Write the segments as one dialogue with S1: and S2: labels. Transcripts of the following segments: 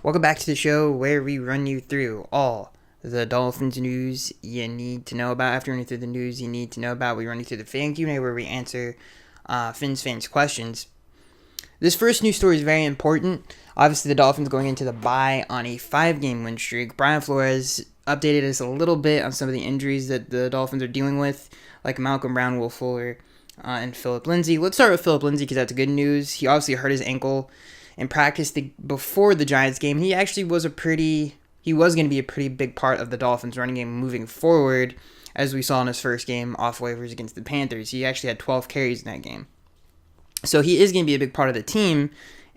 S1: Welcome back to the show where we run you through all the Dolphins news you need to know about. After running through the news you need to know about, we run you through the fan Q&A where we answer fans' questions. This first news story is very important. Obviously, the Dolphins going into the bye on a 5-game win streak. Brian Flores updated us a little bit on some of the injuries that the Dolphins are dealing with, like Malcolm Brown, Will Fuller, and Philip Lindsay. Let's start with Philip Lindsay because that's good news. He obviously hurt his ankle in practice before the Giants game. He actually was going to be a pretty big part of the Dolphins running game moving forward, as we saw in his first game off waivers against the Panthers. He actually had 12 carries in that game. So he is going to be a big part of the team,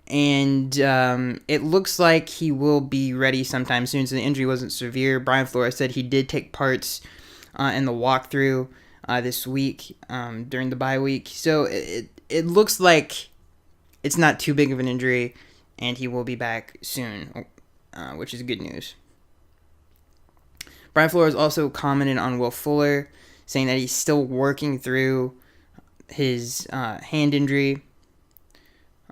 S1: and it looks like he will be ready sometime soon, so the injury wasn't severe. Brian Flores said he did take parts in the walkthrough this week during the bye week. So it looks like it's not too big of an injury, and he will be back soon, which is good news. Brian Flores also commented on Will Fuller, saying that he's still working through his hand injury,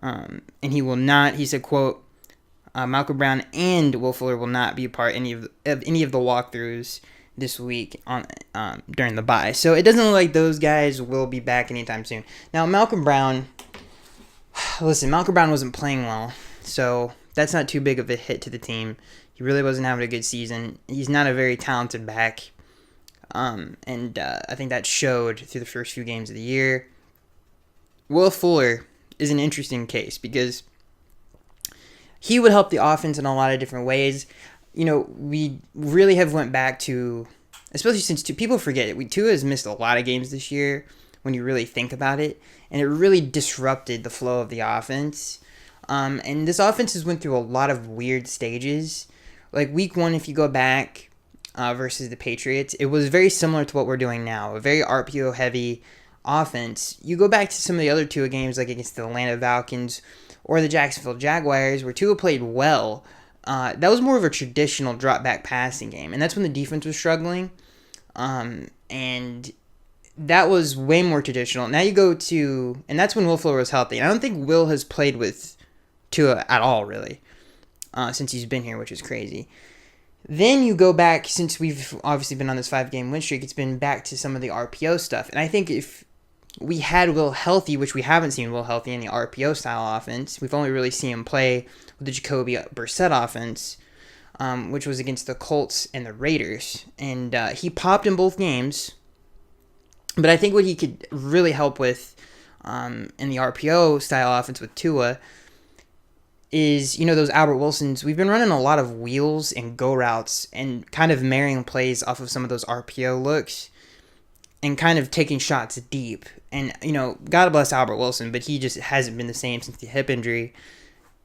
S1: and he said, quote, Malcolm Brown and Will Fuller will not be a part of any of the walkthroughs this week during the bye. So it doesn't look like those guys will be back anytime soon. Now, Malcolm Brown wasn't playing well, so that's not too big of a hit to the team. He really wasn't having a good season. He's not a very talented back, and I think that showed through the first few games of the year. Will Fuller is an interesting case because he would help the offense in a lot of different ways. You know, we really have went back to, especially since people forget it, Tua has missed a lot of games this year when you really think about it, and it really disrupted the flow of the offense. And this offense has went through a lot of weird stages. Like week 1, if you go back versus the Patriots, it was very similar to what we're doing now, a very RPO-heavy offense. You go back to some of the other Tua games, like against the Atlanta Falcons or the Jacksonville Jaguars, where Tua played well. That was more of a traditional drop-back passing game, and that's when the defense was struggling. And that was way more traditional. Now you go to, and that's when Will Fuller was healthy. And I don't think Will has played with Tua at all, really, since he's been here, which is crazy. Then you go back, since we've obviously been on this 5-game win streak, it's been back to some of the RPO stuff. And I think if we had Will healthy, which we haven't seen Will healthy in the RPO style offense, we've only really seen him play with the Jacoby Brissett offense, which was against the Colts and the Raiders. And he popped in both games. But I think what he could really help with in the RPO style offense with Tua is, those Albert Wilsons. We've been running a lot of wheels and go routes and kind of marrying plays off of some of those RPO looks and kind of taking shots deep. And, God bless Albert Wilson, but he just hasn't been the same since the hip injury.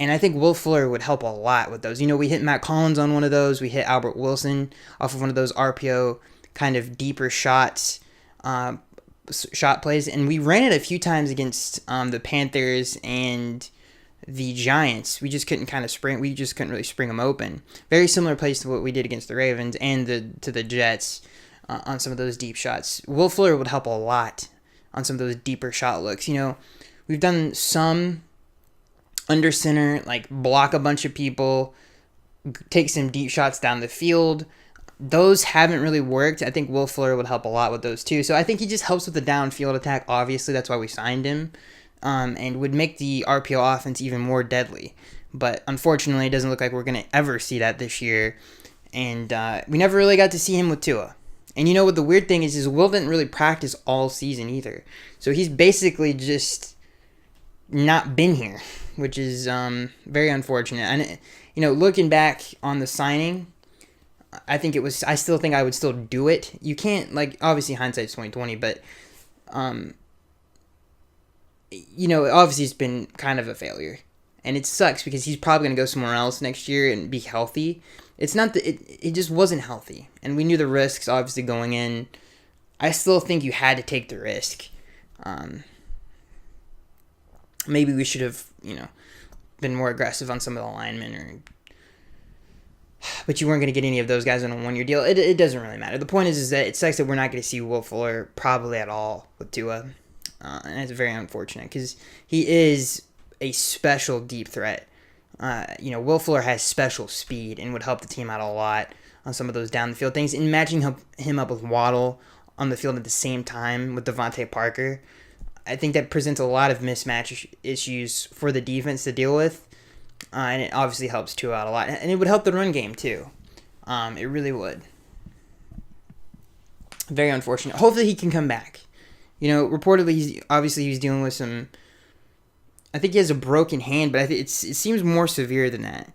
S1: And I think Will Fuller would help a lot with those. We hit Matt Collins on one of those. We hit Albert Wilson off of one of those RPO kind of deeper shot plays, and we ran it a few times against the Panthers and the Giants. We just couldn't really spring them open. Very similar plays to what we did against the Ravens and to the Jets on some of those deep shots. Will Fuller would help a lot on some of those deeper shot looks. We've done some under center, like block a bunch of people, take some deep shots down the field. Those haven't really worked. I think Will Fuller would help a lot with those too. So I think he just helps with the downfield attack. Obviously, that's why we signed him, and would make the RPO offense even more deadly. But unfortunately, it doesn't look like we're going to ever see that this year. And we never really got to see him with Tua. And what the weird thing is Will didn't really practice all season either. So he's basically just not been here, which is very unfortunate. And, looking back on the signing, I still think I would still do it. You can't, obviously hindsight's 20/20, but, obviously it's been kind of a failure. And it sucks because he's probably going to go somewhere else next year and be healthy. It's not that it just wasn't healthy. And we knew the risks, obviously, going in. I still think you had to take the risk. Maybe we should have, been more aggressive on some of the linemen but you weren't going to get any of those guys on a one-year deal. It doesn't really matter. The point is that it sucks that we're not going to see Will Fuller probably at all with Tua. And it's very unfortunate because he is a special deep threat. Will Fuller has special speed and would help the team out a lot on some of those down the field things. And matching him up with Waddle on the field at the same time with Devonte Parker, I think that presents a lot of mismatch issues for the defense to deal with. And it obviously helps Tua out a lot. And it would help the run game, too. It really would. Very unfortunate. Hopefully he can come back. Reportedly, he's dealing with some... I think he has a broken hand, but it seems more severe than that.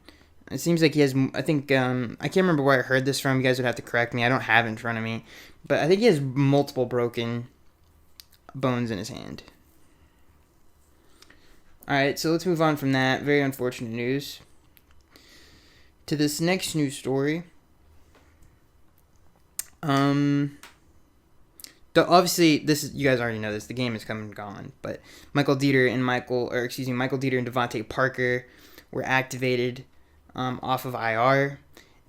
S1: It seems like he has... I think... I can't remember where I heard this from. You guys would have to correct me. I don't have it in front of me. But I think he has multiple broken bones in his hand. Alright, so let's move on from that. Very unfortunate news. To this next news story. Obviously, you guys already know this. The game is come and gone. But Michael Dieter and Devonte Parker were activated off of IR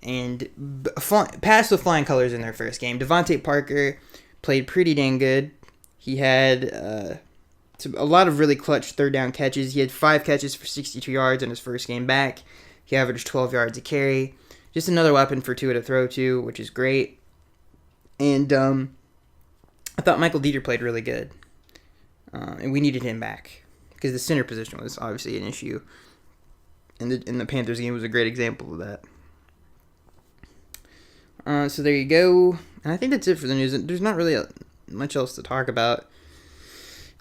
S1: and passed with flying colors in their first game. Devonte Parker played pretty dang good. He had a lot of really clutch third down catches. He had 5 catches for 62 yards in his first game back. He averaged 12 yards a carry. Just another weapon for Tua to throw to, which is great. And I thought Michael Dieter played really good. And we needed him back because the center position was obviously an issue. And the Panthers game was a great example of that. So there you go. And I think that's it for the news. There's not really much else to talk about.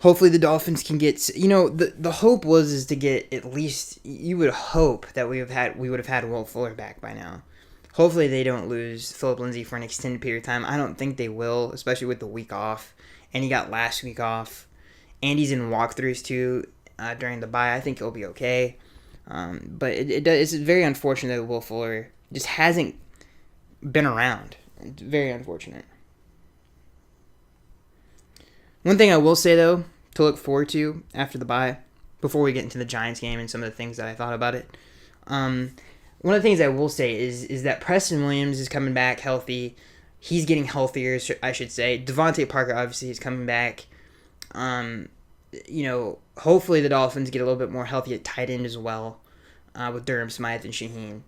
S1: Hopefully the Dolphins can get... the hope is to get at least... You would hope that we would have had Will Fuller back by now. Hopefully they don't lose Philip Lindsay for an extended period of time. I don't think they will, especially with the week off. And he got last week off. And he's in walkthroughs too during the bye. I think he'll be okay. But it's very unfortunate that Will Fuller just hasn't been around. It's very unfortunate. One thing I will say, though, to look forward to after the bye, before we get into the Giants game and some of the things that I thought about it, one of the things I will say is that Preston Williams is coming back healthy. He's getting healthier, I should say. Devonte Parker, obviously, is coming back. Hopefully the Dolphins get a little bit more healthy at tight end as well with Durham Smythe and Shaheen.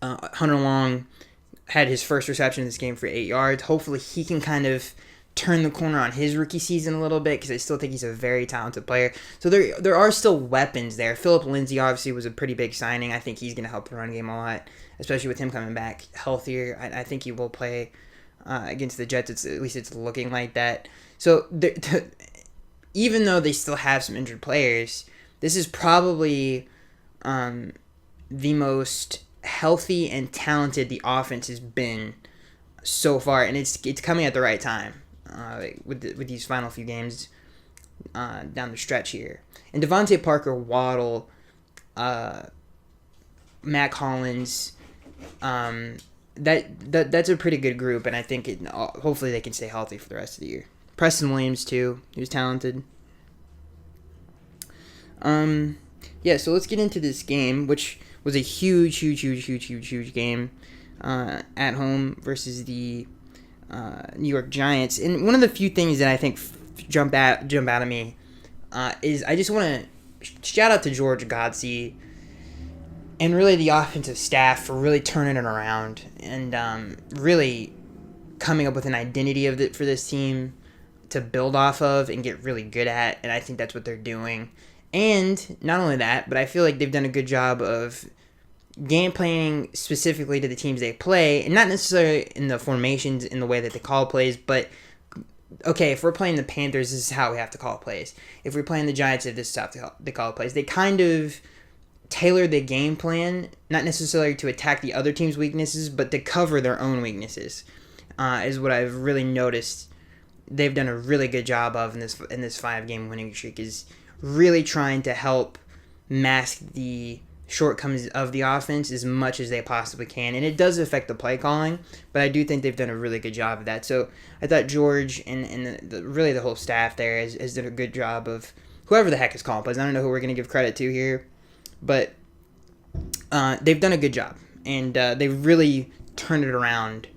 S1: Hunter Long had his first reception in this game for 8 yards. Hopefully he can kind of turn the corner on his rookie season a little bit because I still think he's a very talented player. So there are still weapons there. Philip Lindsay obviously was a pretty big signing. I think he's going to help the run game a lot, especially with him coming back healthier. I think he will play against the Jets. At least it's looking like that. So even though they still have some injured players, this is probably the most healthy and talented the offense has been so far, and it's coming at the right time. With these final few games down the stretch here. And Devonte Parker, Waddle, Matt Collins, that's a pretty good group, and I think hopefully they can stay healthy for the rest of the year. Preston Williams, too. He was talented. So let's get into this game, which was a huge game at home versus the New York Giants. And one of the few things that I think jump out at me is I just want to shout out to George Godsey and really the offensive staff for really turning it around and really coming up with an identity for this team to build off of and get really good at. And I think that's what they're doing. And not only that, but I feel like they've done a good job of game planning specifically to the teams they play, and not necessarily in the formations in the way that they call plays, but okay, if we're playing the Panthers, this is how we have to call plays. If we're playing the Giants, this is how they call plays. They kind of tailor the game plan, not necessarily to attack the other team's weaknesses, but to cover their own weaknesses, is what I've really noticed. They've done a really good job of in this 5-game winning streak, is really trying to help mask the shortcomings of the offense as much as they possibly can, and it does affect the play calling, but I do think they've done a really good job of that. So I thought George and really the whole staff there has done a good job of whoever the heck is calling plays. I don't know who we're going to give credit to here, but they've done a good job, and they've really turned it around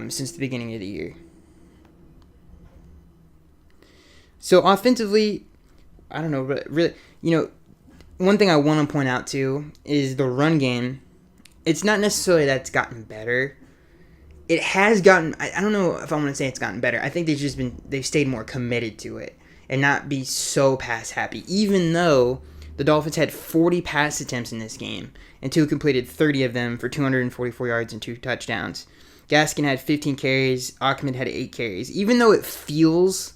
S1: since the beginning of the year. So offensively, I don't know, but really, one thing I want to point out too is the run game. It's not necessarily that it's gotten better. It has gotten. I don't know if I want to say it's gotten better. I think they've stayed more committed to it and not be so pass happy. Even though the Dolphins had 40 pass attempts in this game and Tua completed 30 of them for 244 yards and 2 touchdowns. Gaskin had 15 carries. Ahmed had 8 carries. Even though it feels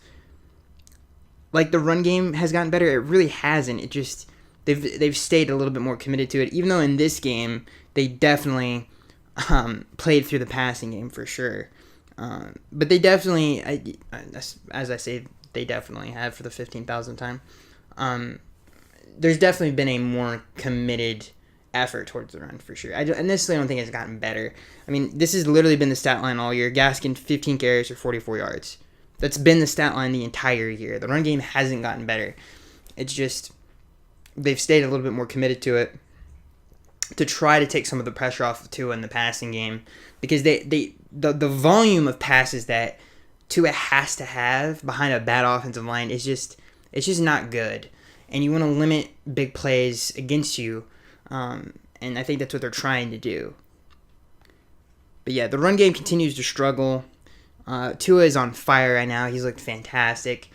S1: like the run game has gotten better, it really hasn't. It just they've stayed a little bit more committed to it. Even though in this game they definitely played through the passing game for sure. But they definitely, as I say, they definitely have for the 15,000th time. There's definitely been a more committed effort towards the run for sure. I necessarily don't think it's gotten better. I mean, this has literally been the stat line all year. Gaskin, 15 carries for 44 yards. That's been the stat line the entire year. The run game hasn't gotten better. It's just they've stayed a little bit more committed to it to try to take some of the pressure off of Tua in the passing game, because the volume of passes that Tua has to have behind a bad offensive line is just not good, and you want to limit big plays against you, and I think that's what they're trying to do. But yeah, the run game continues to struggle. Tua is on fire right now. He's looked fantastic.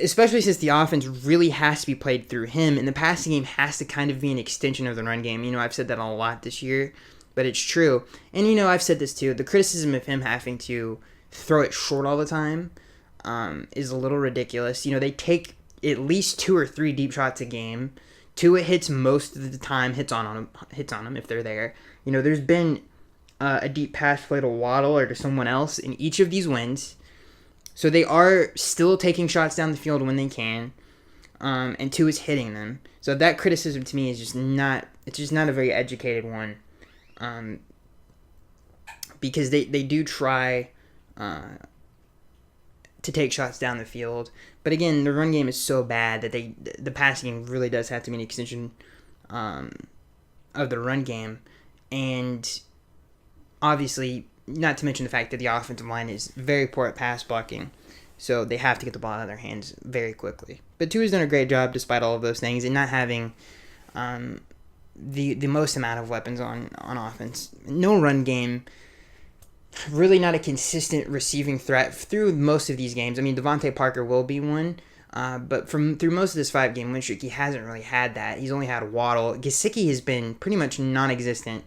S1: Especially since the offense really has to be played through him, and the passing game has to kind of be an extension of the run game. I've said that a lot this year, but it's true. And, I've said this too. The criticism of him having to throw it short all the time is a little ridiculous. They take at least 2 or 3 deep shots a game. Tua hits most of the time, hits on them if they're there. There's been a deep pass play to Waddle or to someone else in each of these wins. So they are still taking shots down the field when they can, and Tua is hitting them. So that criticism to me is just not a very educated one, because they do try to take shots down the field. But again, the run game is so bad that the passing game really does have to be an extension of the run game. And obviously, not to mention the fact that the offensive line is very poor at pass blocking, so they have to get the ball out of their hands very quickly. But Tua's done a great job despite all of those things, and not having the most amount of weapons on offense. No run game, really not a consistent receiving threat through most of these games. I mean, Devonte Parker will be one, but through most of this 5-game win streak, he hasn't really had that. He's only had Waddle. Gesicki has been pretty much non-existent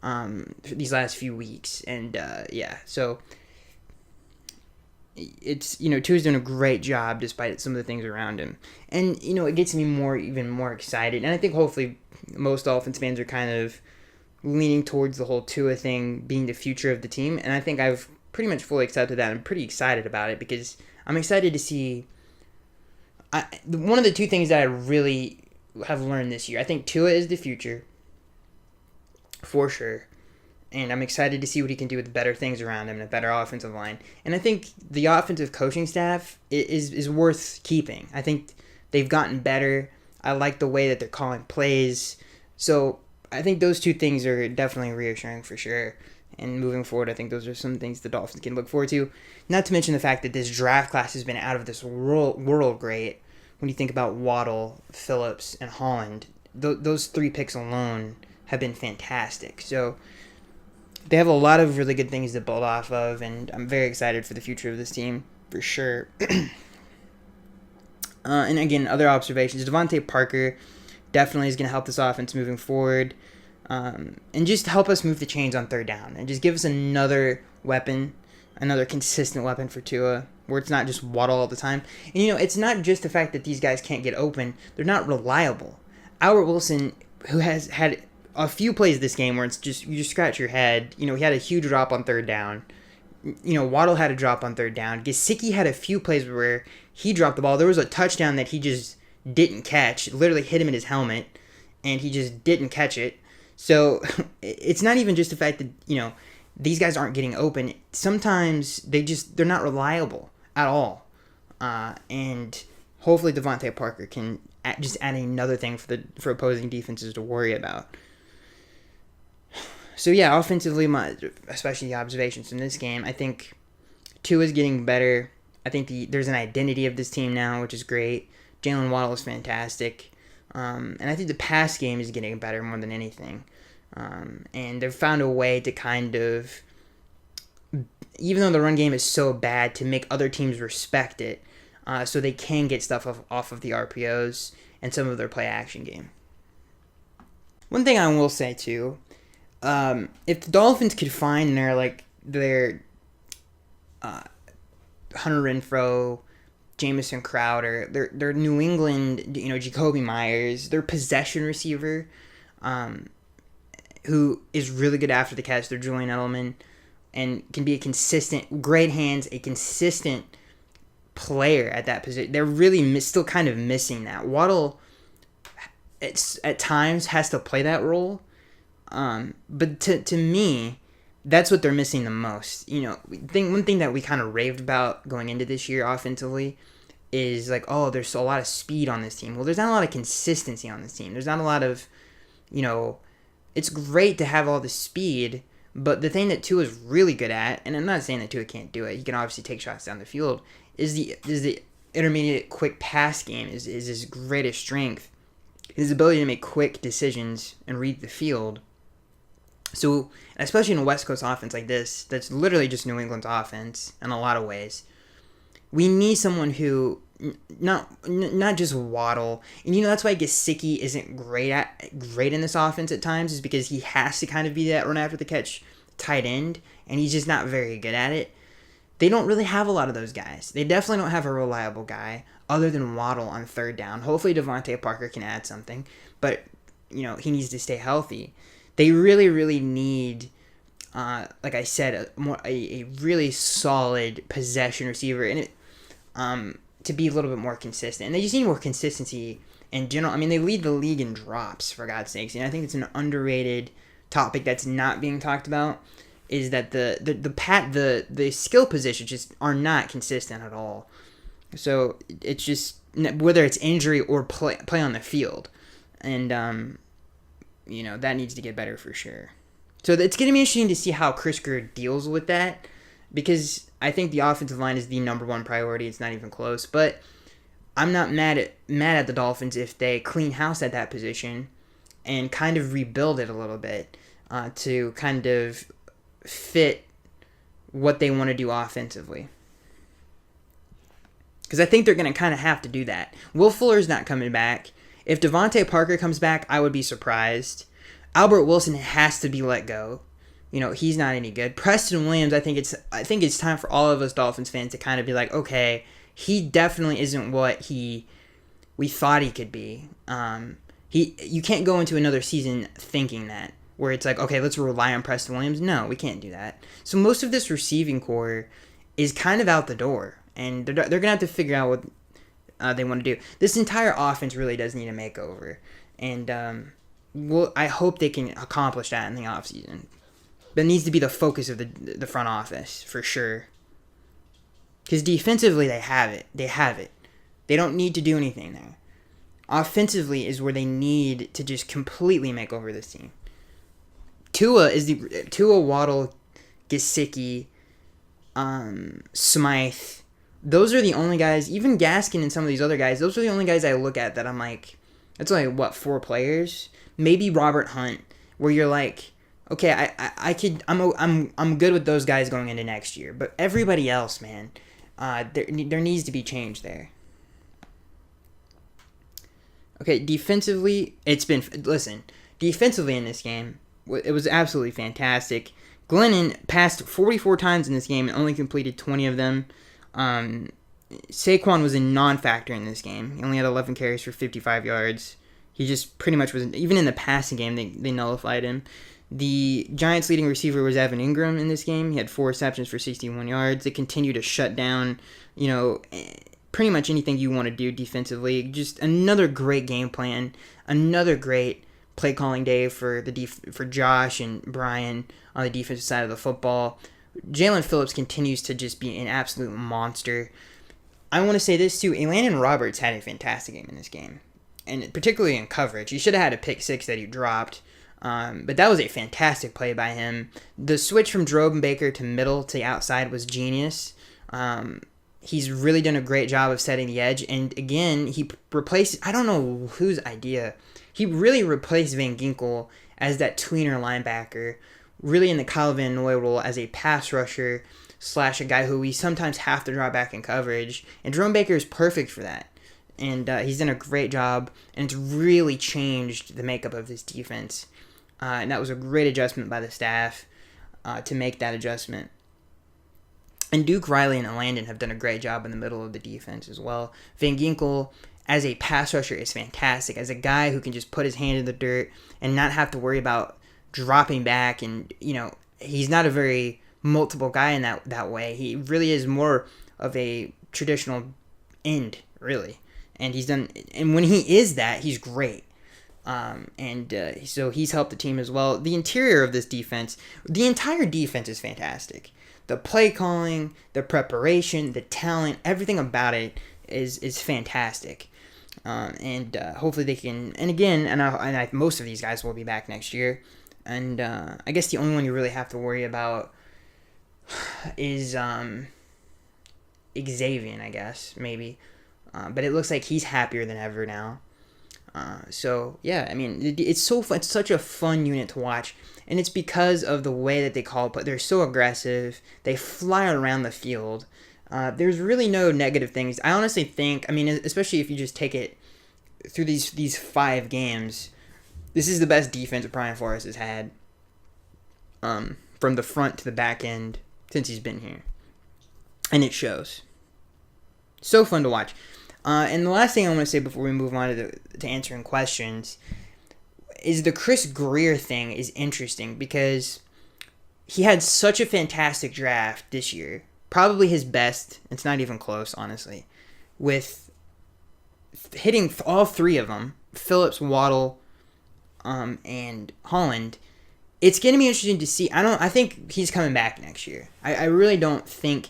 S1: for these last few weeks, and so it's Tua's doing a great job despite some of the things around him, and it gets me even more excited, and I think hopefully most Dolphins fans are kind of leaning towards the whole Tua thing being the future of the team, and I think I've pretty much fully accepted that. I'm pretty excited about it because I'm excited to see. One of the 2 things that I really have learned this year, I think Tua is the future. For sure. And I'm excited to see what he can do with better things around him and a better offensive line. And I think the offensive coaching staff is worth keeping. I think they've gotten better. I like the way that they're calling plays. So I think those 2 things are definitely reassuring for sure. And moving forward, I think those are some things the Dolphins can look forward to. Not to mention the fact that this draft class has been out of this world great. When you think about Waddle, Phillips, and Holland, those 3 picks alone have been fantastic. So they have a lot of really good things to build off of, and I'm very excited for the future of this team for sure. And again, other observations. Devonte Parker definitely is going to help this offense moving forward, and just help us move the chains on 3rd down, and just give us another weapon, another consistent weapon for Tua, where it's not just Waddle all the time. And it's not just the fact that these guys can't get open; they're not reliable. Albert Wilson, who has had a few plays this game where it's just you just scratch your head. He had a huge drop on 3rd down. Waddle had a drop on 3rd down. Gesicki had a few plays where he dropped the ball. There was a touchdown that he just didn't catch. It literally hit him in his helmet, and he just didn't catch it. So it's not even just the fact that these guys aren't getting open. Sometimes they're not reliable at all. And hopefully Devonte Parker can just add another thing for opposing defenses to worry about. So yeah, offensively, especially the observations in this game, I think Tua's getting better. I think there's an identity of this team now, which is great. Jalen Waddle is fantastic. And I think the pass game is getting better more than anything. And they've found a way to kind of, even though the run game is so bad, to make other teams respect it, so they can get stuff off of the RPOs and some of their play action game. One thing I will say too, if the Dolphins could find their Hunter Renfrow, Jamison Crowder, their New England, Jacoby Myers, their possession receiver, who is really good after the catch, their Julian Edelman, and can be a consistent, great hands, a consistent player at that position. They're really still kind of missing that. Waddle, at times, has to play that role, but to me, that's what they're missing the most. One thing that we kind of raved about going into this year offensively is there's a lot of speed on this team. Well, there's not a lot of consistency on this team. There's not a lot of, it's great to have all the speed, but the thing that Tua is really good at, and I'm not saying that Tua can't do it, he can obviously take shots down the field, is the intermediate quick pass game is his greatest strength. His ability to make quick decisions and read the field. So, especially in a West Coast offense like this, that's literally just New England's offense in a lot of ways. We need someone who, not just Waddle, and that's why Gesicki isn't great in this offense at times, is because he has to kind of be that run after the catch tight end, and he's just not very good at it. They don't really have a lot of those guys. They definitely don't have a reliable guy other than Waddle on third down. Hopefully Devonte Parker can add something, but he needs to stay healthy. They really, really need, like I said, a really solid possession receiver, and to be a little bit more consistent. And they just need more consistency in general. I mean, they lead the league in drops, for God's sakes, and I think it's an underrated topic that's not being talked about. Is that the skill positions just are not consistent at all. So it's just whether it's injury or play on the field, and that needs to get better for sure. So it's going to be interesting to see how Chris Greer deals with that, because I think the offensive line is the number one priority. It's not even close. But I'm not mad at the Dolphins if they clean house at that position and kind of rebuild it a little bit to kind of fit what they want to do offensively. Because I think they're going to kind of have to do that. Will Fuller's not coming back. If Devonte Parker comes back, I would be surprised. Albert Wilson has to be let go. He's not any good. Preston Williams, I think it's time for all of us Dolphins fans to kind of be like, okay, he definitely isn't what we thought he could be. You can't go into another season thinking that, where it's like, okay, let's rely on Preston Williams. No, we can't do that. So most of this receiving core is kind of out the door, and they're going to have to figure out what they want to do. This entire offense really does need a makeover, and I hope they can accomplish that in the offseason. That needs to be the focus of the front office, for sure. Because defensively, they have it. They don't need to do anything there. Offensively is where they need to just completely make over this team. Tua, Waddle, Gesicki, Smythe. Those are the only guys, even Gaskin and some of these other guys, those are the only guys I look at that I'm like, that's only, 4 players? Maybe Robert Hunt, where you're like, okay, I'm good with those guys going into next year. But everybody else, man, there needs to be change there. Okay, defensively in this game, it was absolutely fantastic. Glennon passed 44 times in this game and only completed 20 of them. Saquon was a non-factor in this game. He only had 11 carries for 55 yards. He just pretty much was, even in the passing game, they nullified him. The Giants' leading receiver was Evan Ingram in this game. He had 4 receptions for 61 yards. They continue to shut down, pretty much anything you want to do defensively. Just another great game plan. Another great play calling day for for Josh and Brian on the defensive side of the football. Jalen Phillips continues to just be an absolute monster. I want to say this too. Elandon Roberts had a fantastic game in this game, and particularly in coverage. He should have had a pick 6 that he dropped. But that was a fantastic play by him. The switch from Drobe and Baker to middle to outside was genius. He's really done a great job of setting the edge. And again, he replaced, I don't know whose idea, he really replaced Van Ginkel as that tweener linebacker, really in the Kyle Van Noy role as a pass rusher / a guy who we sometimes have to draw back in coverage. And Jerome Baker is perfect for that. And he's done a great job, and it's really changed the makeup of this defense. And that was a great adjustment by the staff to make that adjustment. And Duke, Riley, and Landon have done a great job in the middle of the defense as well. Van Ginkel, as a pass rusher, is fantastic. As a guy who can just put his hand in the dirt and not have to worry about dropping back. And, he's not a very multiple guy in that way. He really is more of a traditional end, really. And when he is that, he's great. So he's helped the team as well. The interior of this defense, the entire defense is fantastic. The play calling, the preparation, the talent, everything about it is fantastic. Hopefully they can. And again, most of these guys will be back next year. And I guess the only one you really have to worry about is Xavier, I guess, maybe. But it looks like he's happier than ever now. It's so fun. It's such a fun unit to watch, and it's because of the way that they call it. But they're so aggressive. They fly around the field. There's really no negative things. I honestly think, especially if you just take it through these 5 games, this is the best defense Brian Flores has had from the front to the back end since he's been here, and it shows. So fun to watch. And the last thing I want to say before we move on to answering questions is the Chris Greer thing is interesting because he had such a fantastic draft this year. Probably his best. It's not even close, honestly. With hitting all 3 of them, Phillips, Waddle, and Holland. It's going to be interesting to see. I think he's coming back next year. I really don't think...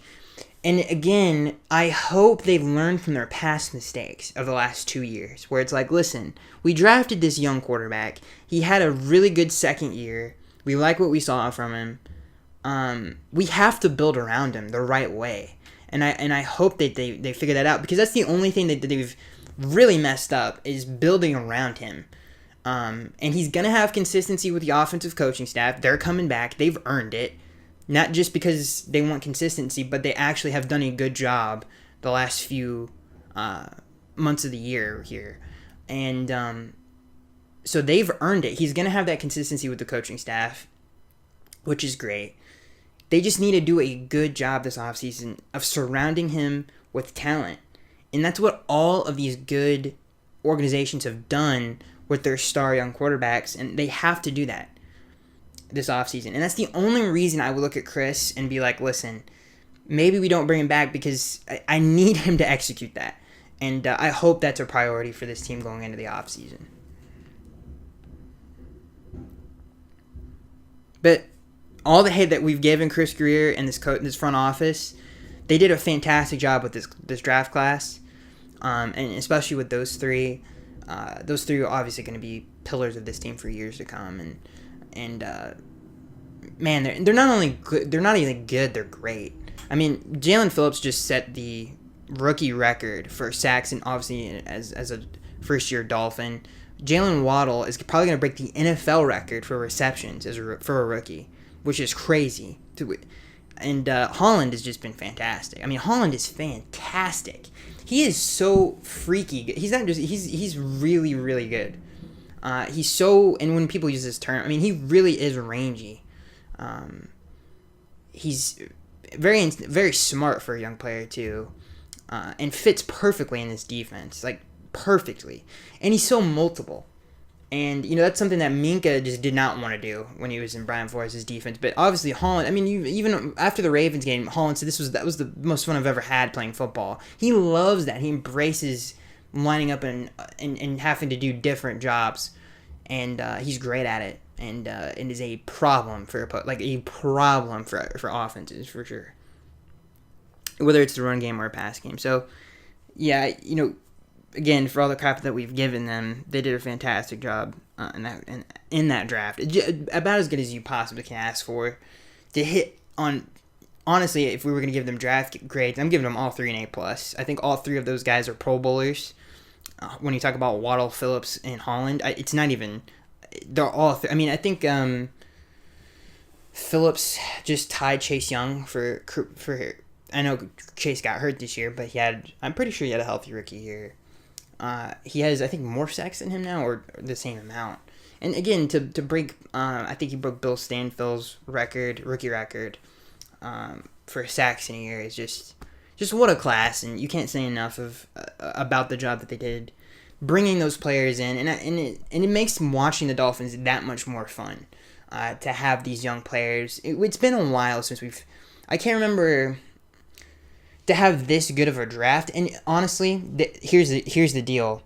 S1: And again, I hope they've learned from their past mistakes of the last 2 years, where it's like, listen, we drafted this young quarterback. He had a really good second year. We like what we saw from him. We have to build around him the right way. And I hope that they figure that out, because that's the only thing that they've really messed up is building around him. And he's going to have consistency with the offensive coaching staff. They're coming back. They've earned it. Not just because they want consistency, but they actually have done a good job the last few months of the year here. And so they've earned it. He's going to have that consistency with the coaching staff, which is great. They just need to do a good job this offseason of surrounding him with talent. And that's what all of these good organizations have done with their star young quarterbacks, and they have to do that this offseason. And that's the only reason I would look at Chris and be like, listen, maybe we don't bring him back, because I need him to execute that. And I hope that's a priority for this team going into the offseason. But all the hate that we've given Chris Greer and this front office, they did a fantastic job with this draft class. And especially with those 3. Those 3 are obviously going to be pillars of this team for years to come. And man, they're not only good, they're not even good, they're great. Jalen Phillips just set the rookie record for sacks, and obviously as a first-year Dolphin. Jalen Waddle is probably going to break the NFL record for receptions for a rookie, which is crazy. And Holland has just been fantastic. Holland is fantastic. He is so freaky good. He's really, really good. He's so, and when people use this term, he really is rangy. He's very, very smart for a young player too, and fits perfectly in this defense, like perfectly. And he's so multiple, and that's something that Minka just did not want to do when he was in Brian Flores' defense. But obviously Holland, even after the Ravens game, Holland said that was the most fun I've ever had playing football. He loves that. He embraces lining up and having to do different jobs, and he's great at it, and is a problem for offenses for sure, whether it's the run game or a pass game. So yeah, again, for all the crap that we've given them, they did a fantastic job in that draft. About as good as you possibly can ask for, to hit on honestly, if we were going to give them draft grades, I'm giving them all three an A+. I think all three of those guys are Pro Bowlers. When you talk about Waddle, Phillips, and Holland, it's not even... They're all... I mean, I think Phillips just tied Chase Young for... I know Chase got hurt this year, but I'm pretty sure he had a healthy rookie year. He has, I think, more sacks than him now, or the same amount. And again, to break... I think he broke Bill Stanfield's rookie record, for sacks in a year is just what a class, and you can't say enough about the job that they did bringing those players in, and it makes watching the Dolphins that much more fun to have these young players. It's been a while since I can't remember to have this good of a draft, and honestly, here's the deal.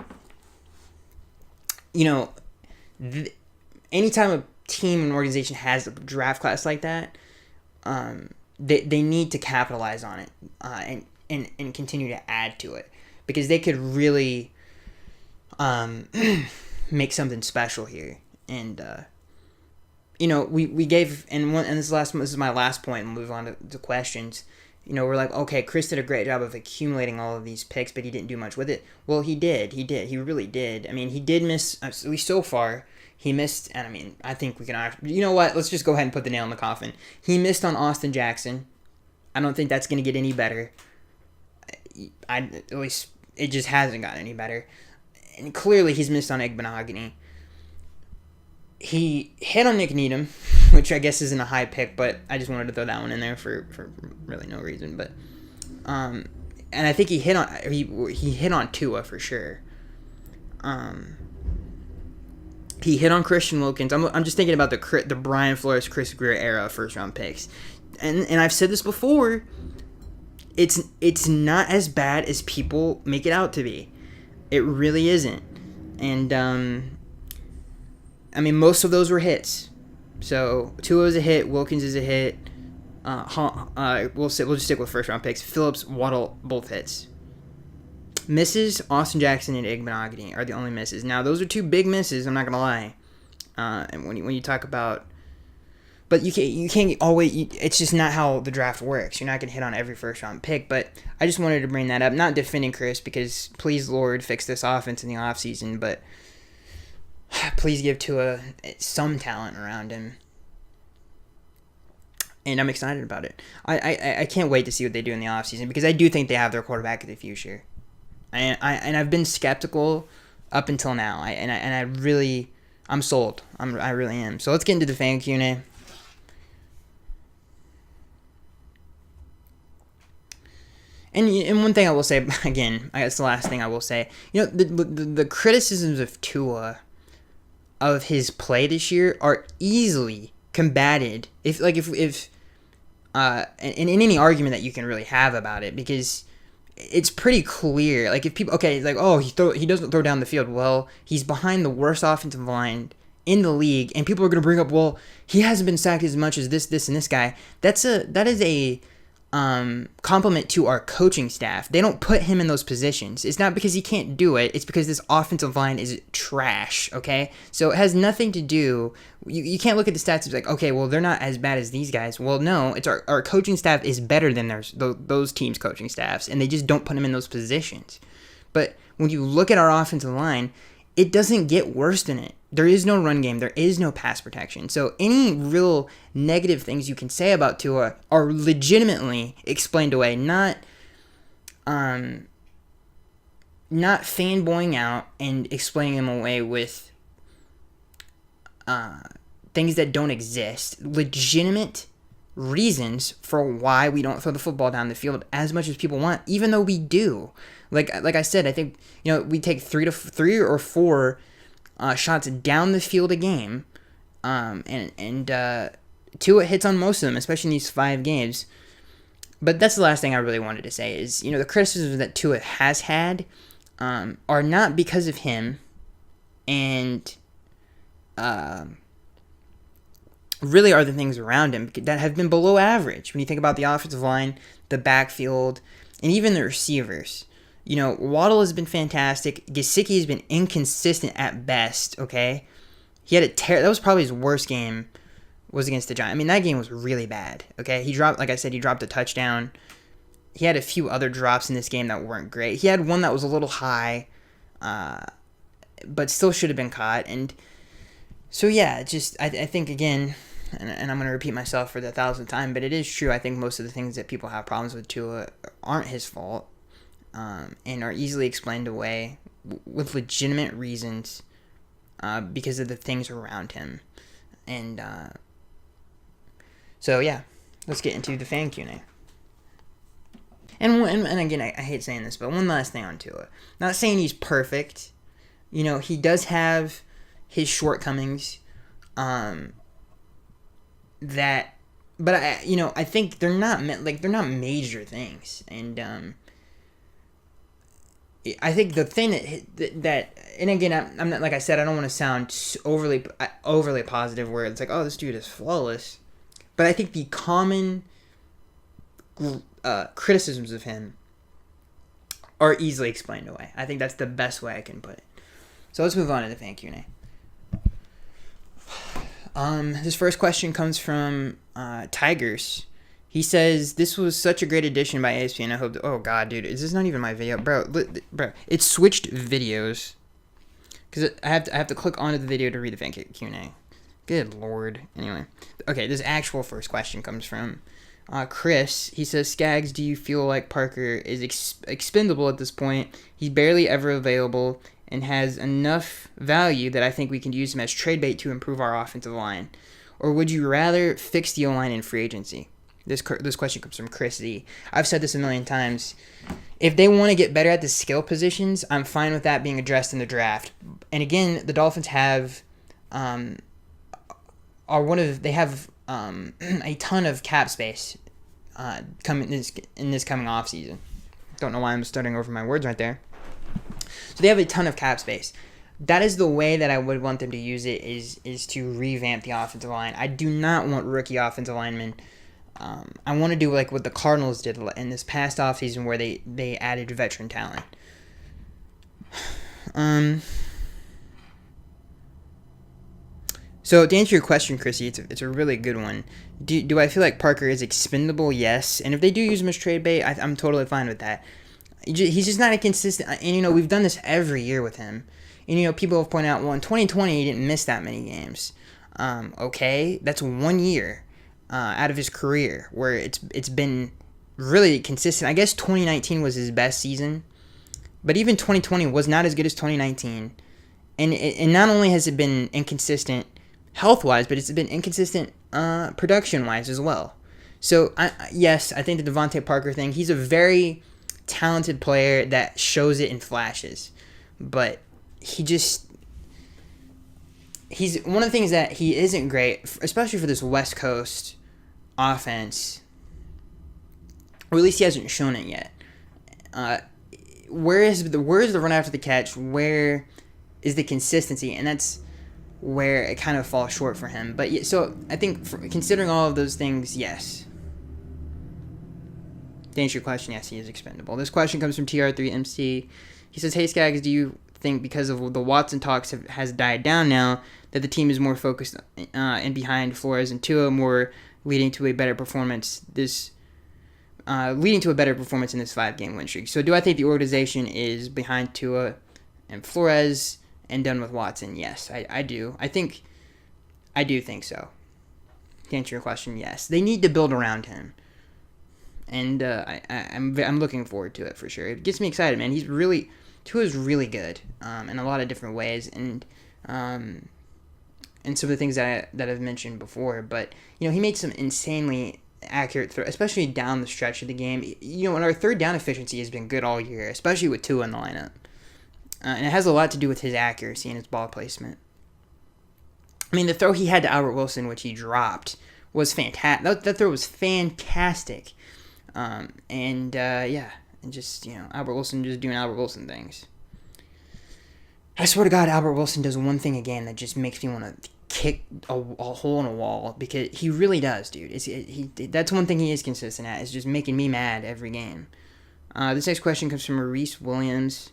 S1: Anytime a team and organization has a draft class like that, they need to capitalize on it and continue to add to it, because they could really make something special here. And we gave and this is my last point, and we'll move on to the questions. We're like, okay, Chris did a great job of accumulating all of these picks, but he didn't do much with it. Well, he did. He really did. I mean, he did miss, at least so far. He missed, and I mean, I think we can... You know what? Let's just go ahead and put the nail in the coffin. He missed on Austin Jackson. I don't think that's going to get any better. At least, it just hasn't gotten any better. And clearly, he's missed on Igbenogany. He hit on Nick Needham, which I guess isn't a high pick, but I just wanted to throw that one in there for really no reason. But, and I think he hit on Tua for sure. He hit on Christian Wilkins. I'm just thinking about the Brian Flores, Chris Greer era first round picks, and I've said this before. It's not as bad as people make it out to be. It really isn't, and I mean, most of those were hits. So Tua is a hit, Wilkins is a hit. We'll just stick with first round picks. Phillips, Waddle, both hits. Misses, Austin Jackson and Igbenogany are the only misses. Now, those are two big misses, I'm not going to lie. And when you talk about... But you can't always... It's just not how the draft works. You're not going to hit on every first-round pick. But I just wanted to bring that up. Not defending Chris, because please, Lord, fix this offense in the offseason. But please give Tua some talent around him. And I'm excited about it. I can't wait to see what they do in the offseason, because I do think they have their quarterback of the future. And I've been skeptical up until now. I'm sold. I really am. So let's get into the fan Q&A. And one thing I will say, again, I guess the last thing I will say, the criticisms of Tua, of his play this year, are easily combated if in any argument that you can really have about it, because it's pretty clear. Like, if people, okay, like, oh, he doesn't throw down the field. Well, he's behind the worst offensive line in the league, and people are going to bring up, well, he hasn't been sacked as much as this, and this guy. That is a compliment to our coaching staff. They don't put him in those positions. It's not because he can't do it. It's because this offensive line is trash, okay? So it has nothing to do... You can't look at the stats and be like, okay, well, they're not as bad as these guys. Well, no, it's our coaching staff is better than those teams' coaching staffs, and they just don't put them in those positions. But when you look at our offensive line, it doesn't get worse than it. There is no run game. There is no pass protection. So any real negative things you can say about Tua are legitimately explained away, not fanboying out and explaining them away with things that don't exist. Legitimate reasons for why we don't throw the football down the field as much as people want, even though we do. Like I said, I think we take three or four shots down the field a game, and Tua hits on most of them, especially in these 5 games. But that's the last thing I really wanted to say is, the criticisms that Tua has had are not because of him, and really are the things around him that have been below average. When you think about the offensive line, the backfield, and even the receivers. Waddle has been fantastic. Gesicki has been inconsistent at best, okay? He had that was probably his worst game was against the Giants. I mean, that game was really bad. Okay, he dropped a touchdown. He had a few other drops in this game that weren't great. He had one that was a little high, but still should have been caught. And so yeah, I think again, and I'm going to repeat myself for the 1,000th time, but it is true. I think most of the things that people have problems with Tua aren't his fault, and are easily explained away with legitimate reasons, because of the things around him. And so yeah, let's get into the fan Q&A. And again, I hate saying this, but one last thing on Tua. Not saying he's perfect. He does have his shortcomings. But I think they're not major things. And I think the thing that and again, I'm not, like I said, I don't want to sound overly positive where it's like, oh, this dude is flawless. But I think the common criticisms of him are easily explained away. I think that's the best way I can put it. So let's move on to the fan Q&A. This first question comes from Tigers. He says, "This was such a great addition by ASPN. I hope." Oh God, dude, is this not even my video, bro? It switched videos because I have to click onto the video to read the fan Q&A. Good Lord. Anyway, okay. This actual first question comes from Chris. He says, "Skaggs, do you feel like Parker is expendable at this point? He's barely ever available and has enough value that I think we can use him as trade bait to improve our offensive line. Or would you rather fix the O-line in free agency?" This question comes from Chris Z. I've said this a million times. If they want to get better at the skill positions, I'm fine with that being addressed in the draft. And again, the Dolphins have a ton of cap space coming in this coming off season. Don't know why I'm stuttering over my words right there. So they have a ton of cap space. That is the way that I would want them to use it, is to revamp the offensive line. I do not want rookie offensive linemen. I want to do like what the Cardinals did in this past offseason where they added veteran talent. So to answer your question, Chrissy, it's a really good one. Do I feel like Parker is expendable? Yes. And if they do use him as trade bait, I'm totally fine with that. He's just not a consistent... And, we've done this every year with him. And, people have pointed out, well, in 2020, he didn't miss that many games. Okay, that's 1 year out of his career where it's been really consistent. I guess 2019 was his best season. But even 2020 was not as good as 2019. And not only has it been inconsistent health-wise, but it's been inconsistent production-wise as well. So, yes, I think the Devonte Parker thing, he's a very talented player that shows it in flashes. But he's one of the things that he isn't great, especially for this West Coast offense, or at least he hasn't shown it yet. Where is the run after the catch? Where is the consistency? And that's where it kind of falls short for him. But so I think considering all of those things, yes. To answer your question, yes, he is expendable. This question comes from TR3MC. He says, "Hey Skaggs, do you think because of the Watson talks has died down now that the team is more focused and behind Flores and Tua, more leading to a better performance in this 5-game win streak? So do I think the organization is behind Tua and Flores and done with Watson? Yes, I do. I do think so. To answer your question, yes. They need to build around him. And I'm looking forward to it for sure. It gets me excited, man. Tua's really good in a lot of different ways, and some of the things that I've mentioned before. But he made some insanely accurate throws, especially down the stretch of the game. And our third down efficiency has been good all year, especially with Tua in the lineup, and it has a lot to do with his accuracy and his ball placement. I mean, the throw he had to Albert Wilson, which he dropped, was fantastic. That throw was fantastic. And just, Albert Wilson just doing Albert Wilson things. I swear to God, Albert Wilson does one thing a game that just makes me want to kick a hole in a wall, because he really does, dude. That's one thing he is consistent at, is just making me mad every game. This next question comes from Maurice Williams.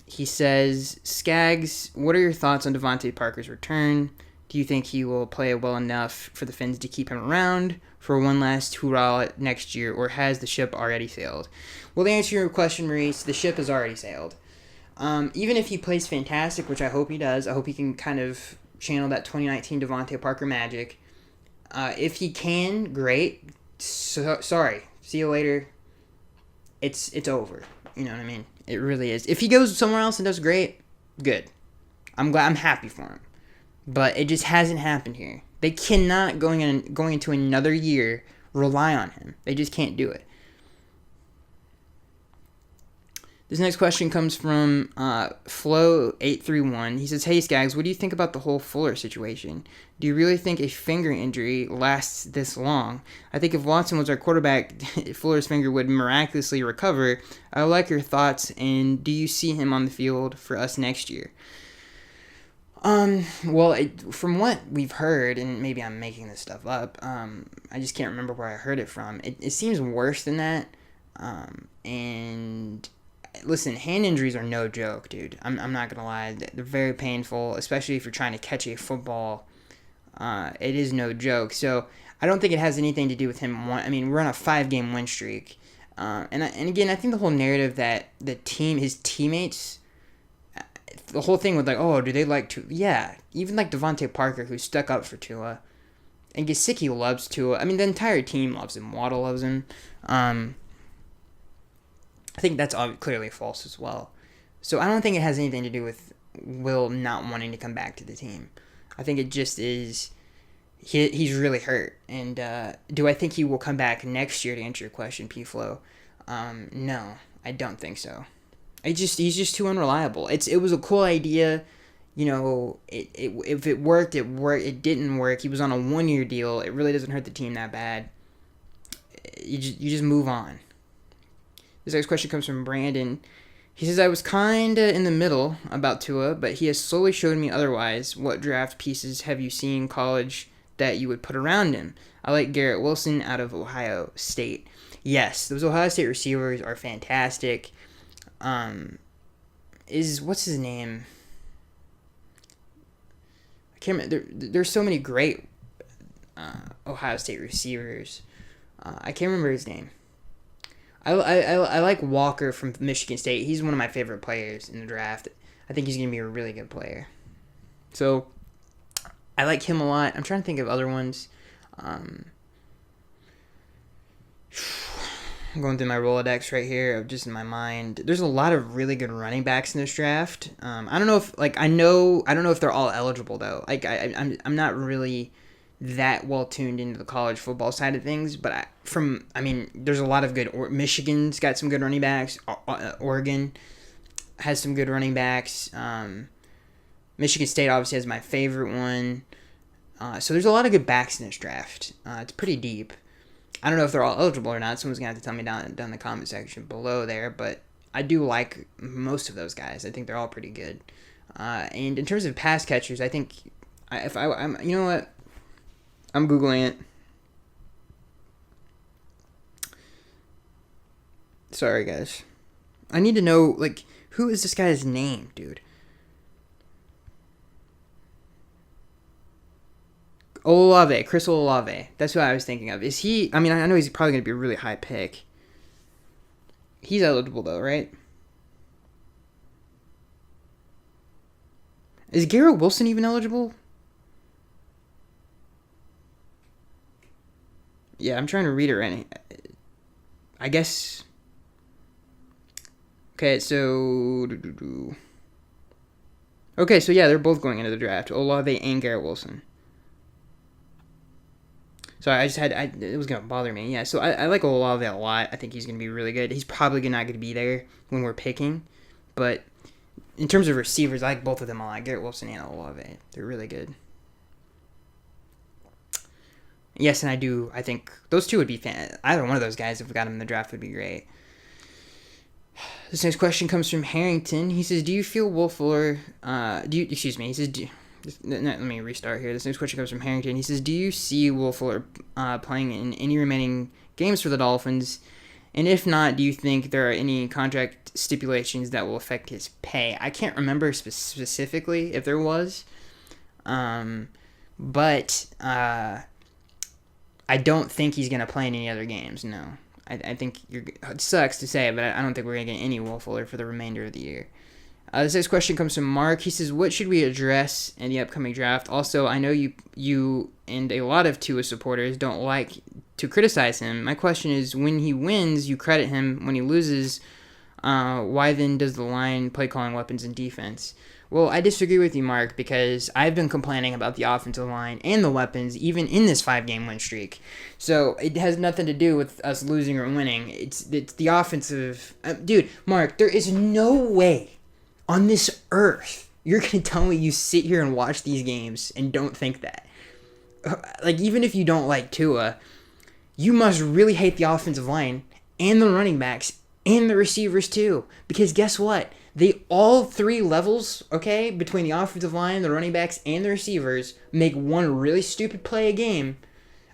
S1: He says, "Skaggs, what are your thoughts on Devonte Parker's return? Do you think he will play well enough for the Finns to keep him around for one last hurrah next year, or has the ship already sailed? Well, to answer your question, Maurice, the ship has already sailed. Even if he plays fantastic, which I hope he does, I hope he can kind of channel that 2019 Devonte Parker magic. If he can, great. Sorry. See you later. It's over. You know what I mean? It really is. If he goes somewhere else and does great, good. I'm happy for him. But it just hasn't happened here. They cannot, going into another year, rely on him. They just can't do it. This next question comes from Flo831. He says, "Hey, Skaggs, what do you think about the whole Fuller situation? Do you really think a finger injury lasts this long? I think if Watson was our quarterback, Fuller's finger would miraculously recover. I would like your thoughts, and do you see him on the field for us next year?" Well, from what we've heard, and maybe I'm making this stuff up, I just can't remember where I heard it from. It seems worse than that, and listen, hand injuries are no joke, dude. I'm not gonna lie. They're very painful, especially if you're trying to catch a football. It is no joke. So I don't think it has anything to do with him. I mean, we're on a 5-game win streak, and again, I think the whole narrative that his teammates, the whole thing with like, oh, do they like Tua? Yeah, even like Devonte Parker, who stuck up for Tua, and Gesicki loves Tua. I mean, the entire team loves him. Waddle loves him. I think that's clearly false as well. So I don't think it has anything to do with Will not wanting to come back to the team. I think it just is he's really hurt. And do I think he will come back next year, to answer your question, P-Flow? No, I don't think so. He's just too unreliable. It was a cool idea. You know, if it worked, it worked. It didn't work. He was on a 1-year deal. It really doesn't hurt the team that bad. You just move on. This next question comes from Brandon. He says, "I was kinda in the middle about Tua, but he has slowly showed me otherwise. What draft pieces have you seen in college that you would put around him? I like Garrett Wilson out of Ohio State." Yes, those Ohio State receivers are fantastic. What's his name? I can't remember. There's so many great Ohio State receivers. I can't remember his name. I like Walker from Michigan State. He's one of my favorite players in the draft. I think he's going to be a really good player. So, I like him a lot. I'm trying to think of other ones. I'm going through my Rolodex right here, just in my mind. There's a lot of really good running backs in this draft. I don't know if I don't know if they're all eligible though. I'm not really that well tuned into the college football side of things, but there's a lot of good. Michigan's got some good running backs. Oregon has some good running backs. Michigan State obviously has my favorite one. So there's a lot of good backs in this draft. It's pretty deep. I don't know if they're all eligible or not. Someone's gonna have to tell me down in the comment section below there, but I do like most of those guys. I think they're all pretty good. And in terms of pass catchers, I think I'm you know what. I'm Googling it. Sorry, guys. I need to know, who is this guy's name, dude? Olave, Chris Olave. That's who I was thinking of. Is he... I know he's probably going to be a really high pick. He's eligible, though, right? Is Garrett Wilson even eligible? Yeah, I'm trying to read it right now. I guess... Okay, so... Okay, so yeah, they're both going into the draft. Olave and Garrett Wilson. So I just had... it was going to bother me. Yeah, so I like Olave a lot. I think he's going to be really good. He's probably not going to be there when we're picking. But in terms of receivers, I like both of them a lot. Garrett Wilson and Olave. They're really good. Yes, and I think those two would be either one of those guys, if we got them in the draft, would be great. This next question comes from Harrington. He says, "Do you feel Will Fuller... Excuse me. He says... let me restart here. This next question comes from Harrington. He says, "Do you see Will Fuller playing in any remaining games for the Dolphins? And if not, do you think there are any contract stipulations that will affect his pay?" I can't remember specifically if there was. but I don't think he's going to play in any other games, no. I think it sucks to say it, but I don't think we're going to get any Will Fuller for the remainder of the year. This next question comes from Mark. He says, what should we address in the upcoming draft? Also, I know you and a lot of Tua supporters don't like to criticize him. My question is, when he wins, you credit him. When he loses, why then does the line play calling weapons and defense? Well, I disagree with you, Mark, because I've been complaining about the offensive line and the weapons even in this 5-game win streak. So it has nothing to do with us losing or winning. It's the offensive... dude, Mark, there is no way on this earth you're going to tell me you sit here and watch these games and don't think that. Like, even if you don't like Tua, you must really hate the offensive line and the running backs and the receivers too. Because guess what? They all three levels, okay, between the offensive line, the running backs, and the receivers, make one really stupid play a game,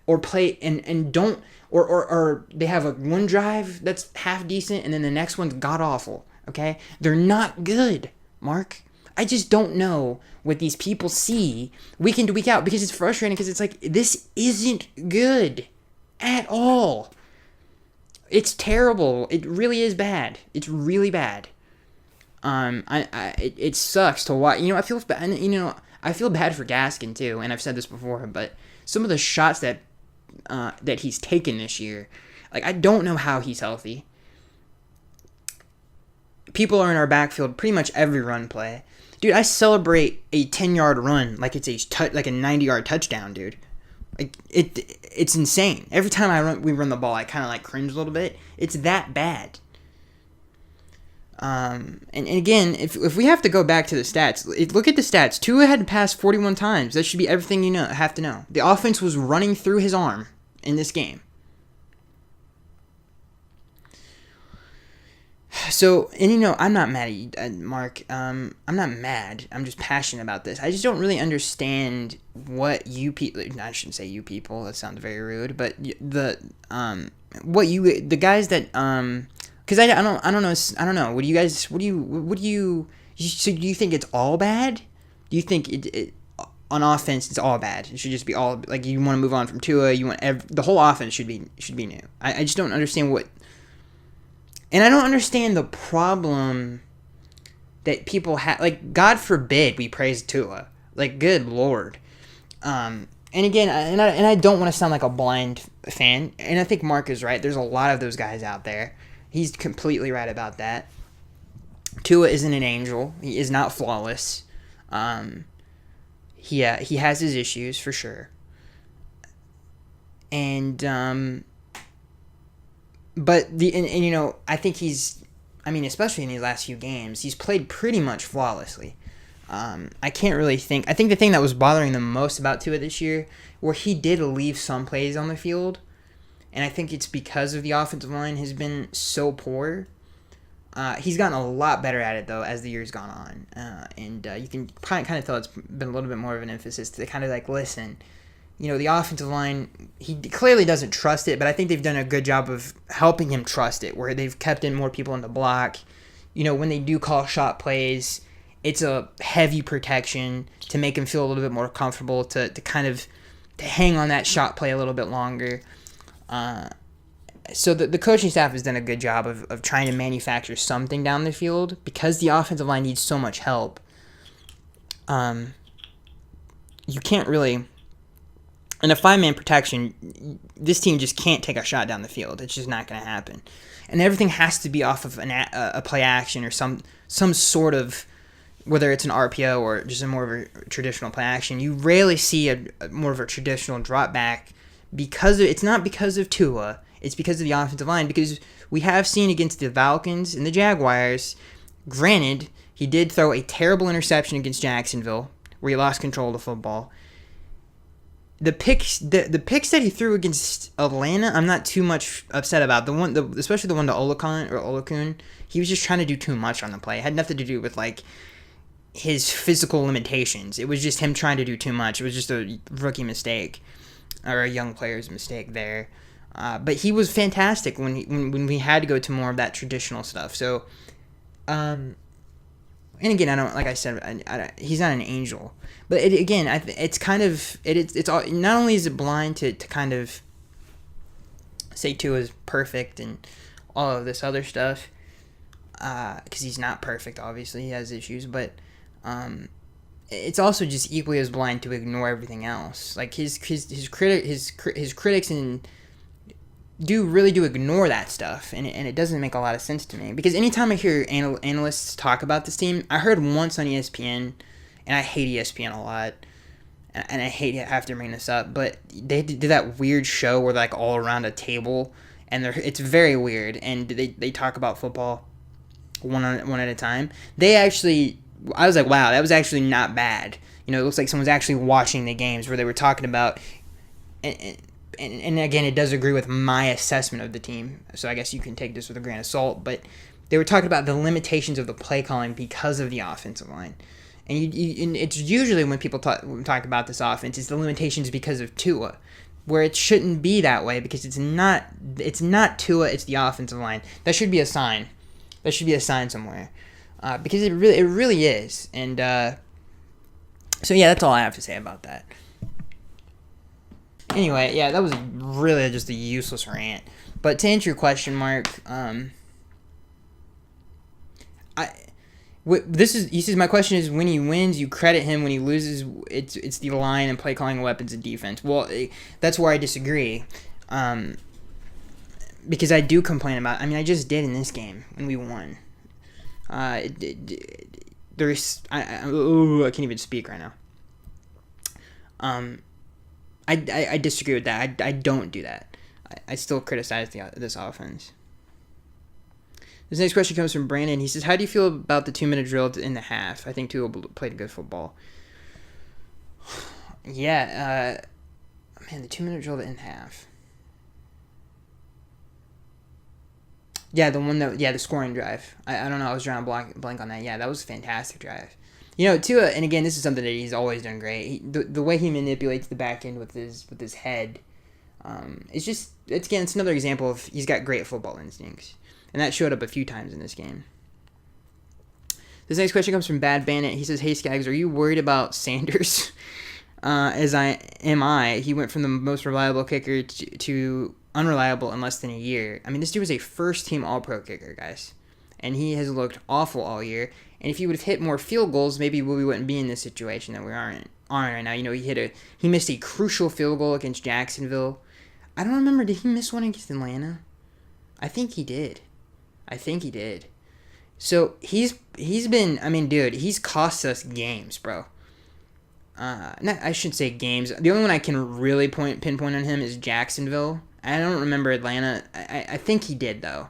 S1: or play and don't, or they have one drive that's half decent, and then the next one's god awful. Okay, they're not good, Mark. I just don't know what these people see week in to week out, because it's frustrating. Because it's like, this isn't good at all. It's terrible. It really is bad. It's really bad. It sucks to watch. I feel bad. I feel bad for Gaskin too, and I've said this before. But some of the shots that he's taken this year, like, I don't know how he's healthy. People are in our backfield pretty much every run play, dude. I celebrate a 10-yard run like it's like a 90-yard touchdown, dude. Like, it's insane. Every time we run the ball, I kind of like cringe a little bit. It's that bad. And again, if we have to go back to the stats, look at the stats. Tua had to pass 41 times. That should be everything you have to know. The offense was running through his arm in this game. So, and I'm not mad at you, Mark. I'm not mad. I'm just passionate about this. I just don't really understand what you people. I shouldn't say you people. That sounds very rude. But the guys that because I don't know. What do you guys? So do you think it's all bad? Do you think it on offense it's all bad? It should just be all, like, you want to move on from Tua. You want the whole offense should be new. I just don't understand what. And I don't understand the problem that people have. Like, God forbid we praise Tua. Like, good Lord. And again, I don't want to sound like a blind fan. And I think Mark is right. There's a lot of those guys out there. He's completely right about that. Tua isn't an angel. He is not flawless. He has his issues, for sure. And... But I think especially in these last few games, he's played pretty much flawlessly. I can't really think. I think the thing that was bothering them most about Tua this year, where he did leave some plays on the field, and I think it's because of the offensive line has been so poor. He's gotten a lot better at it, though, as the year's gone on. And you can kind of tell it's been a little bit more of an emphasis to kind of like, listen, the offensive line, he clearly doesn't trust it, but I think they've done a good job of helping him trust it, where they've kept in more people in the block. When they do call shot plays, it's a heavy protection to make him feel a little bit more comfortable, to kind of to hang on that shot play a little bit longer. So the coaching staff has done a good job of trying to manufacture something down the field, because the offensive line needs so much help. You can't really... In a 5-man protection, this team just can't take a shot down the field. It's just not going to happen. And everything has to be off of a play action or some sort of, whether it's an RPO or just a more of a traditional play action. You rarely see a more of a traditional drop back, because it's not because of Tua. It's because of the offensive line, because we have seen against the Falcons and the Jaguars, granted, he did throw a terrible interception against Jacksonville where he lost control of the football. The picks that he threw against Atlanta, I'm not too much upset about. Especially the one to Olakun, he was just trying to do too much on the play. It had nothing to do with like his physical limitations. It was just him trying to do too much. It was just a rookie mistake, or a young player's mistake there. But he was fantastic when we had to go to more of that traditional stuff. So, And again, I don't, like I said, he's not an angel. But it's kind of, it's all, not only is it blind to kind of say Tua is perfect and all of this other stuff, because he's not perfect, obviously, he has issues, but it's also just equally as blind to ignore everything else. Like his critics and really do ignore that stuff, and it doesn't make a lot of sense to me. Because anytime I hear analysts talk about this team, I heard once on ESPN, and I hate ESPN a lot, and I hate to have to bring this up, but they did that weird show where they're like all around a table, and it's very weird, and they talk about football one at a time. I was like, wow, that was actually not bad. You know, it looks like someone's actually watching the games where they were talking about, and again, it does agree with my assessment of the team, so I guess you can take this with a grain of salt, but they were talking about the limitations of the play calling because of the offensive line. And and it's usually when people talk about this offense, it's the limitations because of Tua, where it shouldn't be that way, because it's not Tua, it's the offensive line. That should be a sign. That should be a sign somewhere. Because it really is. And so yeah, that's all I have to say about that. Anyway, yeah, that was really just a useless rant. But to answer your question, Mark, he says my question is, when he wins, you credit him. When he loses, it's the line and play calling weapons and defense. Well, that's where I disagree. Because I do complain about. I mean, I just did in this game when we won. I can't even speak right now. I disagree with that. I don't do that. I still criticize this offense. This next question comes from Brandon. He says, how do you feel about the 2-minute drill in the half? I think Tua played good football. Yeah, man, the 2-minute drill in half. Yeah, the scoring drive. I don't know, I was trying to blank on that. Yeah, that was a fantastic drive. You know, Tua, and again, this is something that he's always done great. The way he manipulates the back end with his head, it's another example of he's got great football instincts. And that showed up a few times in this game. This next question comes from Bad Bandit. He says, hey, Skaggs, are you worried about Sanders? As I am. He went from the most reliable kicker to unreliable in less than a year. I mean, this dude was a first-team All-Pro kicker, guys. And he has looked awful all year. And if he would have hit more field goals, maybe we wouldn't be in this situation that we aren't right now. You know, he missed a crucial field goal against Jacksonville. I don't remember, did he miss one against Atlanta? I think he did. So he's been, I mean, dude, he's cost us games, bro. I should say games. The only one I can really pinpoint on him is Jacksonville. I don't remember Atlanta. I think he did, though.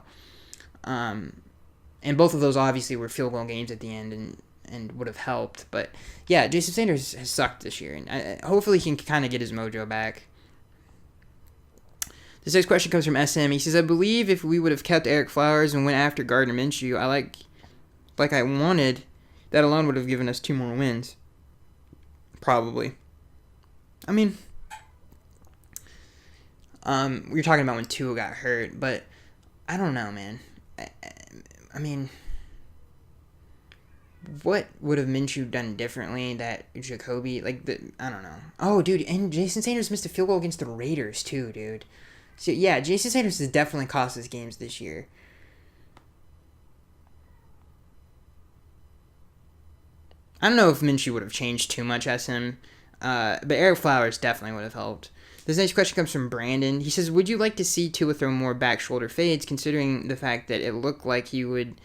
S1: And both of those obviously were field goal games at the end and would have helped. But yeah, Jason Sanders has sucked this year, and hopefully he can kind of get his mojo back. This next question comes from SM. He says, I believe if we would have kept Eric Flowers and went after Gardner Minshew, like I wanted, that alone would have given us 2 more wins. Probably. I mean, we were talking about when Tua got hurt, but I don't know, man. I mean, what would have Minshew done differently that Jacoby, I don't know. Oh, dude, and Jason Sanders missed a field goal against the Raiders, too, dude. So, yeah, Jason Sanders has definitely cost us games this year. I don't know if Minshew would have changed too much as him, but Eric Flowers definitely would have helped. This next question comes from Brandon. He says, would you like to see Tua throw more back shoulder fades, considering the fact that it looked like he would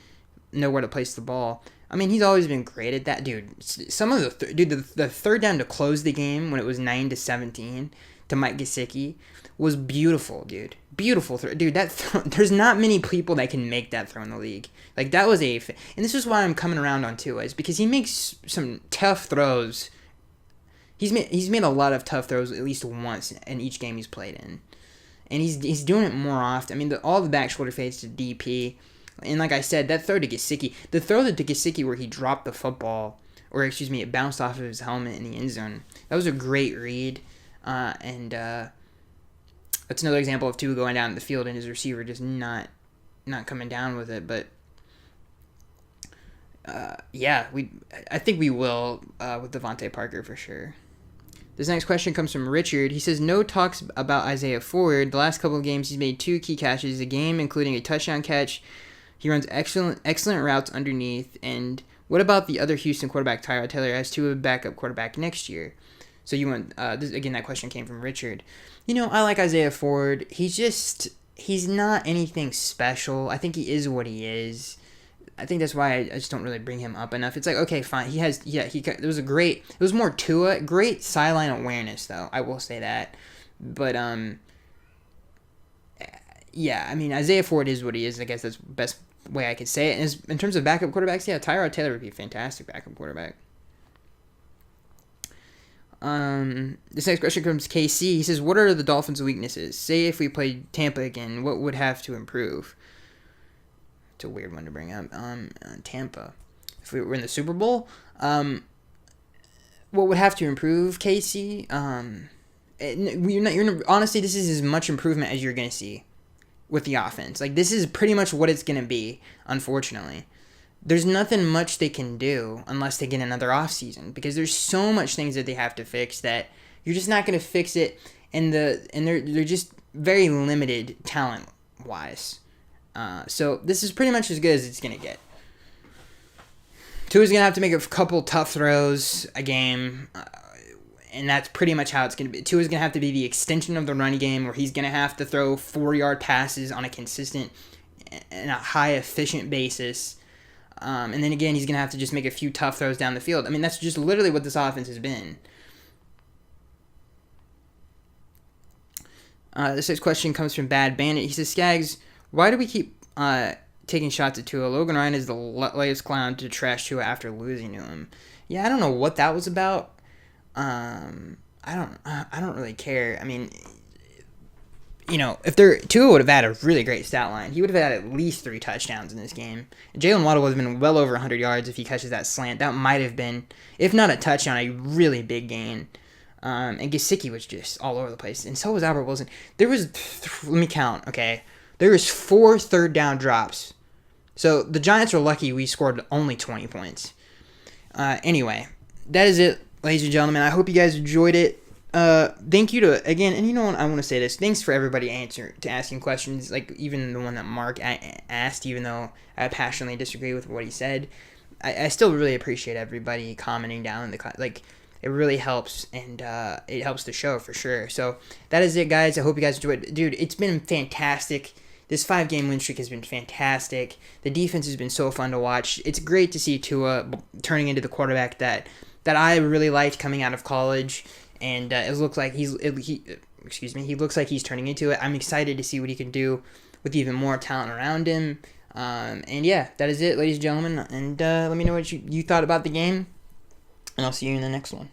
S1: know where to place the ball? I mean, he's always been great at that. Dude, some of the third down to close the game when it was 9-17 to Mike Gesicki was beautiful, dude. Beautiful throw. Dude, there's not many people that can make that throw in the league. Like, that was and this is why I'm coming around on Tua, is because he makes some tough throws. He's made a lot of tough throws at least once in each game he's played in. And he's doing it more often. I mean, all the back shoulder fades to DP. And like I said, that throw to Gesicki, the throw to Gesicki where he dropped the football, or excuse me, it bounced off of his helmet in the end zone. That was a great read. And that's another example of Tua going down the field and his receiver just not coming down with it. But I think we will with Devonte Parker for sure. This next question comes from Richard. He says, no talks about Isaiah Ford. The last couple of games, he's made 2 key catches a game, including a touchdown catch. He runs excellent routes underneath. And what about the other Houston quarterback, Tyrod Taylor, as to a backup quarterback next year? So you want again? That question came from Richard. I like Isaiah Ford. He's not anything special. I think he is what he is. I think that's why I just don't really bring him up enough. It's like, okay, fine. It was more Tua. Great sideline awareness, though. I will say that. But, Isaiah Ford is what he is. I guess that's the best way I could say it. And in terms of backup quarterbacks, Tyrod Taylor would be a fantastic backup quarterback. This next question comes from KC. He says, what are the Dolphins' weaknesses? Say if we played Tampa again, what would have to improve? It's a weird one to bring up. Tampa. If we were in the Super Bowl, what would have to improve, Casey? Honestly, this is as much improvement as you're going to see with the offense. Like, this is pretty much what it's going to be, unfortunately. There's nothing much they can do unless they get another offseason, because there's so much things that they have to fix that you're just not going to fix it, and they're just very limited talent-wise. So this is pretty much as good as it's going to get. Tua's going to have to make a couple tough throws a game, and that's pretty much how it's going to be. Tua's going to have to be the extension of the running game, where he's going to have to throw 4-yard passes on a consistent and a high efficient basis. And then again, he's going to have to just make a few tough throws down the field. I mean, that's just literally what this offense has been. This next question comes from Bad Bandit. He says, Skaggs, why do we keep taking shots at Tua? Logan Ryan is the latest clown to trash Tua after losing to him. Yeah, I don't know what that was about. I don't really care. I mean, if Tua would have had a really great stat line, he would have had at least 3 touchdowns in this game. Jalen Waddle would have been well over 100 yards if he catches that slant. That might have been, if not a touchdown, a really big gain. And Gesicki was just all over the place, and so was Albert Wilson. There was, let me count, okay? There was 4 third-down drops. So the Giants are lucky we scored only 20 points. Anyway, that is it, ladies and gentlemen. I hope you guys enjoyed it. Thank you to, again, and you know what, I want to say this. Thanks for everybody asking questions, like even the one that Mark asked, even though I passionately disagree with what he said. I still really appreciate everybody commenting down in the class. Like, it really helps, and it helps the show for sure. So that is it, guys. I hope you guys enjoyed it. Dude, it's been fantastic. This 5-game win streak has been fantastic. The defense has been so fun to watch. It's great to see Tua turning into the quarterback that I really liked coming out of college, and it looks like he looks like he's turning into it. I'm excited to see what he can do with even more talent around him. And yeah, that is it, ladies and gentlemen. And let me know what you thought about the game, and I'll see you in the next one.